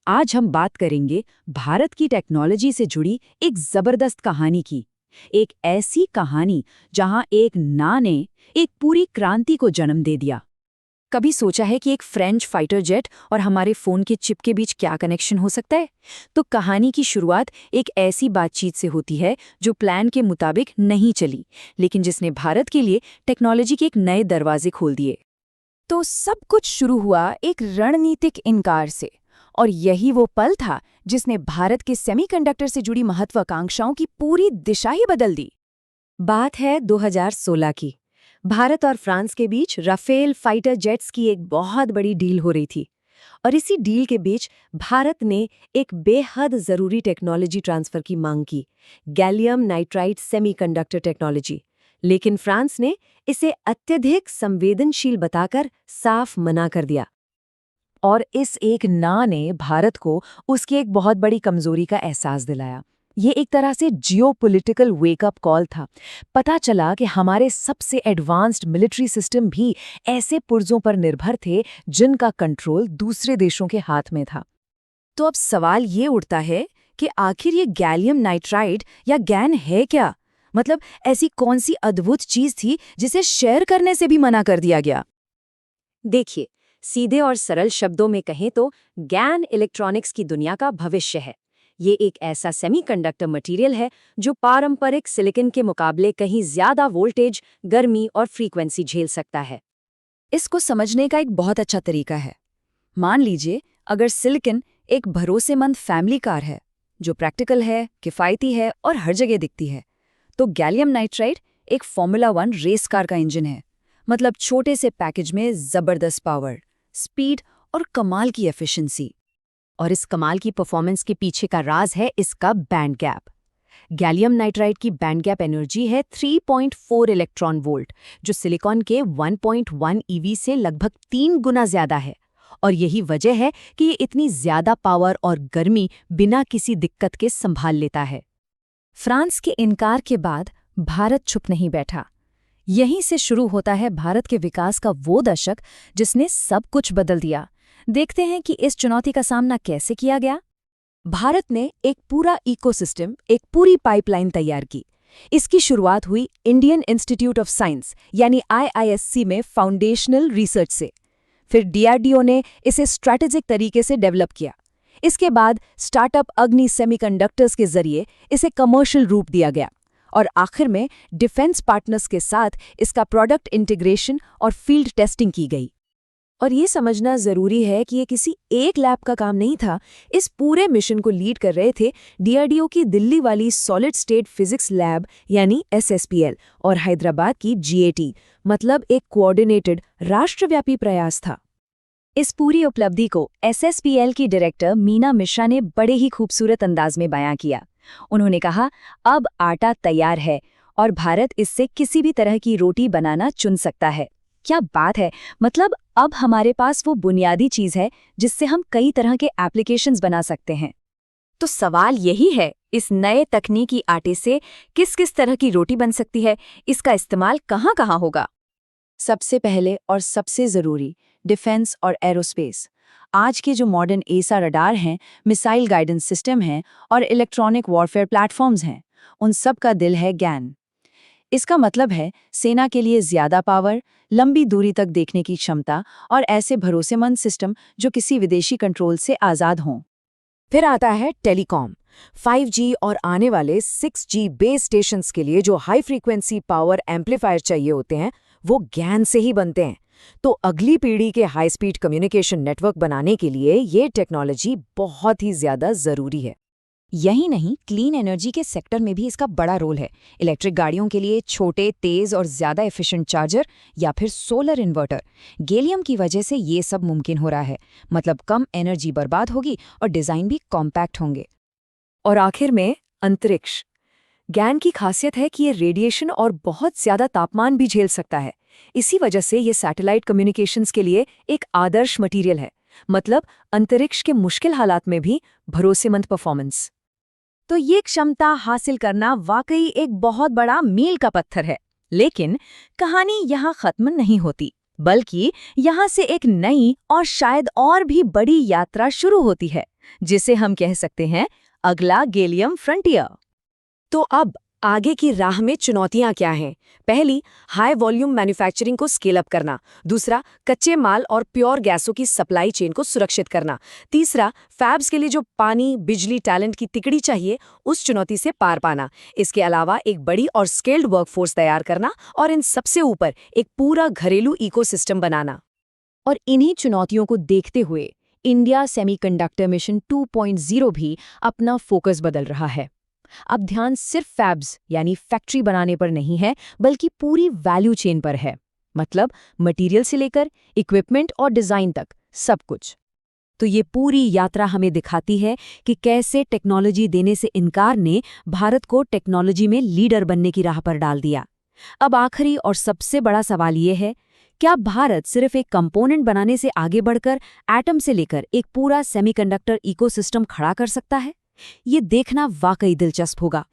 आज हम बात करेंगे भारत की टेक्नोलॉजी से जुड़ी एक जबरदस्त कहानी की। एक ऐसी कहानी जहां एक ना ने एक पूरी क्रांति को जन्म दे दिया। कभी सोचा है कि एक फ्रेंच फाइटर जेट और हमारे फोन के चिप के बीच क्या कनेक्शन हो सकता है? तो कहानी की शुरुआत एक ऐसी बातचीत से होती है जो प्लान के मुताबिक नहीं चली, लेकिन जिसने भारत के लिए टेक्नोलॉजी के एक नए दरवाजे खोल दिए। तो सब कुछ शुरू हुआ एक रणनीतिक इनकार से, और यही वो पल था जिसने भारत के सेमीकंडक्टर से जुड़ी महत्वाकांक्षाओं की पूरी दिशा ही बदल दी। बात है 2016 की। भारत और फ्रांस के बीच राफेल फाइटर जेट्स की एक बहुत बड़ी डील हो रही थी, और इसी डील के बीच भारत ने एक बेहद जरूरी टेक्नोलॉजी ट्रांसफर की मांग की, गैलियम नाइट्राइड सेमीकंडक्टर टेक्नोलॉजी। लेकिन फ्रांस ने इसे अत्यधिक संवेदनशील बताकर साफ मना कर दिया। और इस एक ना ने भारत को उसकी एक बहुत बड़ी कमजोरी का एहसास दिलाया। ये एक तरह से जियोपॉलिटिकल वेकअप कॉल था। पता चला कि हमारे सबसे एडवांस्ड मिलिट्री सिस्टम भी ऐसे पुर्जों पर निर्भर थे जिनका कंट्रोल दूसरे देशों के हाथ में था। तो अब सवाल ये उठता है कि आखिर ये गैलियम नाइट्राइड या गैन है क्या? मतलब ऐसी कौन सी अद्भुत चीज थी जिसे शेयर करने से भी मना कर दिया गया? देखिए, सीधे और सरल शब्दों में कहें तो गैन इलेक्ट्रॉनिक्स की दुनिया का भविष्य है। ये एक ऐसा सेमीकंडक्टर मटेरियल है जो पारंपरिक सिलिकॉन के मुकाबले कहीं ज्यादा वोल्टेज, गर्मी और फ्रीक्वेंसी झेल सकता है। इसको समझने का एक बहुत अच्छा तरीका है। मान लीजिए अगर सिलिकॉन एक भरोसेमंद फैमिली कार है जो प्रैक्टिकल है, किफ़ायती है और हर जगह दिखती है, तो गैलियम नाइट्राइड एक फॉर्मूला 1 रेस कार का इंजन है। मतलब छोटे से पैकेज में जबरदस्त पावर, स्पीड और कमाल की एफिशिएंसी। और इस कमाल की परफॉर्मेंस के पीछे का राज है इसका बैंड गैप। गैलियम नाइट्राइड की बैंड गैप एनर्जी है 3.4 इलेक्ट्रॉन वोल्ट, जो सिलिकॉन के 1.1 ईवी से लगभग 3 गुना ज्यादा है। और यही वजह है कि ये इतनी ज्यादा पावर और गर्मी बिना किसी दिक्कत के संभाल लेता है। फ्रांस के इनकार के बाद भारत चुप नहीं बैठा। यहीं से शुरू होता है भारत के विकास का वो दशक जिसने सब कुछ बदल दिया। देखते हैं कि इस चुनौती का सामना कैसे किया गया। भारत ने एक पूरा इकोसिस्टम, एक पूरी पाइपलाइन तैयार की। इसकी शुरुआत हुई इंडियन इंस्टीट्यूट ऑफ साइंस यानी IISc में फाउंडेशनल रिसर्च से। फिर DRDO ने इसे स्ट्रैटेजिक तरीके से डेवलप किया। इसके बाद स्टार्टअप अग्नि सेमीकंडक्टर्स के जरिए इसे कमर्शियल रूप दिया गया, और आखिर में डिफेंस पार्टनर्स के साथ इसका प्रोडक्ट इंटीग्रेशन और फील्ड टेस्टिंग की गई। और ये समझना जरूरी है कि ये किसी एक लैब का काम नहीं था। इस पूरे मिशन को लीड कर रहे थे DRDO की दिल्ली वाली सॉलिड स्टेट फिजिक्स लैब यानी SSPL और हैदराबाद की GAT, मतलब एक कोऑर्डिनेटेड राष्ट्रव्यापी प्रयास था। इस पूरी उपलब्धि को SSPL की डायरेक्टर मीना मिश्रा ने बड़े ही खूबसूरत अंदाज में बयां किया। उन्होंने कहा, अब आटा तैयार है और भारत इससे किसी भी तरह की रोटी बनाना चुन सकता है। क्या बात है! मतलब अब हमारे पास वो बुनियादी चीज है जिससे हम कई तरह के एप्लीकेशंस बना सकते हैं। तो सवाल यही है, इस नए तकनीकी आटे से किस किस तरह की रोटी बन सकती है? इसका इस्तेमाल कहाँ कहाँ होगा? सबसे पहले और सबसे जरूरी, डिफेंस और एरोस्पेस। आज के जो मॉडर्न एसा रडार हैं, मिसाइल गाइडेंस सिस्टम हैं और इलेक्ट्रॉनिक वॉरफेयर प्लेटफॉर्म्स हैं, उन सब का दिल है गैन। इसका मतलब है सेना के लिए ज्यादा पावर, लंबी दूरी तक देखने की क्षमता और ऐसे भरोसेमंद सिस्टम जो किसी विदेशी कंट्रोल से आज़ाद हों। फिर आता है टेलीकॉम। 5G और आने वाले 6G बेस स्टेशंस के लिए जो हाई फ्रीक्वेंसी पावर एम्पलीफायर चाहिए होते हैं, वो गैन से ही बनते हैं। तो अगली पीढ़ी के हाई स्पीड कम्युनिकेशन नेटवर्क बनाने के लिए ये टेक्नोलॉजी बहुत ही ज्यादा जरूरी है। यही नहीं, क्लीन एनर्जी के सेक्टर में भी इसका बड़ा रोल है। इलेक्ट्रिक गाड़ियों के लिए छोटे, तेज और ज्यादा एफिशिएंट चार्जर या फिर सोलर इन्वर्टर। गैलियम की वजह से ये सब मुमकिन हो रहा है। मतलब कम एनर्जी बर्बाद होगी और डिजाइन भी कॉम्पैक्ट होंगे। और आखिर में अंतरिक्ष। गैन की खासियत है कि ये रेडिएशन और बहुत ज्यादा तापमान भी झेल सकता है। इसी वजह से ये सैटेलाइट कम्युनिकेशंस के लिए एक आदर्श मटेरियल है। मतलब अंतरिक्ष के मुश्किल हालात में भी भरोसेमंद परफॉर्मेंस। तो ये क्षमता हासिल करना वाकई एक बहुत बड़ा मील का पत्थर है। लेकिन कहानी यहाँ खत्म नहीं होती। बल्कि यहाँ से एक नई और शायद और भी बड़ी यात्रा शुरू होती है, जिसे हम कह सकते हैं अगला गैलियम फ्रंटियर। तो अब आगे की राह में चुनौतियां क्या हैं? पहली, हाई वॉल्यूम मैन्युफैक्चरिंग को स्केल अप करना। दूसरा, कच्चे माल और प्योर गैसों की सप्लाई चेन को सुरक्षित करना। तीसरा, फैब्स के लिए जो पानी, बिजली, टैलेंट की तिकड़ी चाहिए, उस चुनौती से पार पाना। इसके अलावा एक बड़ी और स्केल्ड वर्कफोर्स तैयार करना और इन सबसे ऊपर एक पूरा घरेलू इकोसिस्टम बनाना। और इन्हीं चुनौतियों को देखते हुए इंडिया सेमीकंडक्टर मिशन 2.0 भी अपना फोकस बदल रहा है। अब ध्यान सिर्फ फैब्स यानी फैक्ट्री बनाने पर नहीं है, बल्कि पूरी वैल्यू चेन पर है। मतलब मटेरियल से लेकर इक्विपमेंट और डिजाइन तक सब कुछ। तो ये पूरी यात्रा हमें दिखाती है कि कैसे टेक्नोलॉजी देने से इनकार ने भारत को टेक्नोलॉजी में लीडर बनने की राह पर डाल दिया। अब आखिरी और सबसे बड़ा सवाल ये है, क्या भारत सिर्फ एक कंपोनेंट बनाने से आगे बढ़कर एटम से लेकर एक पूरा सेमीकंडक्टर इकोसिस्टम खड़ा कर सकता है? ये देखना वाकई दिलचस्प होगा।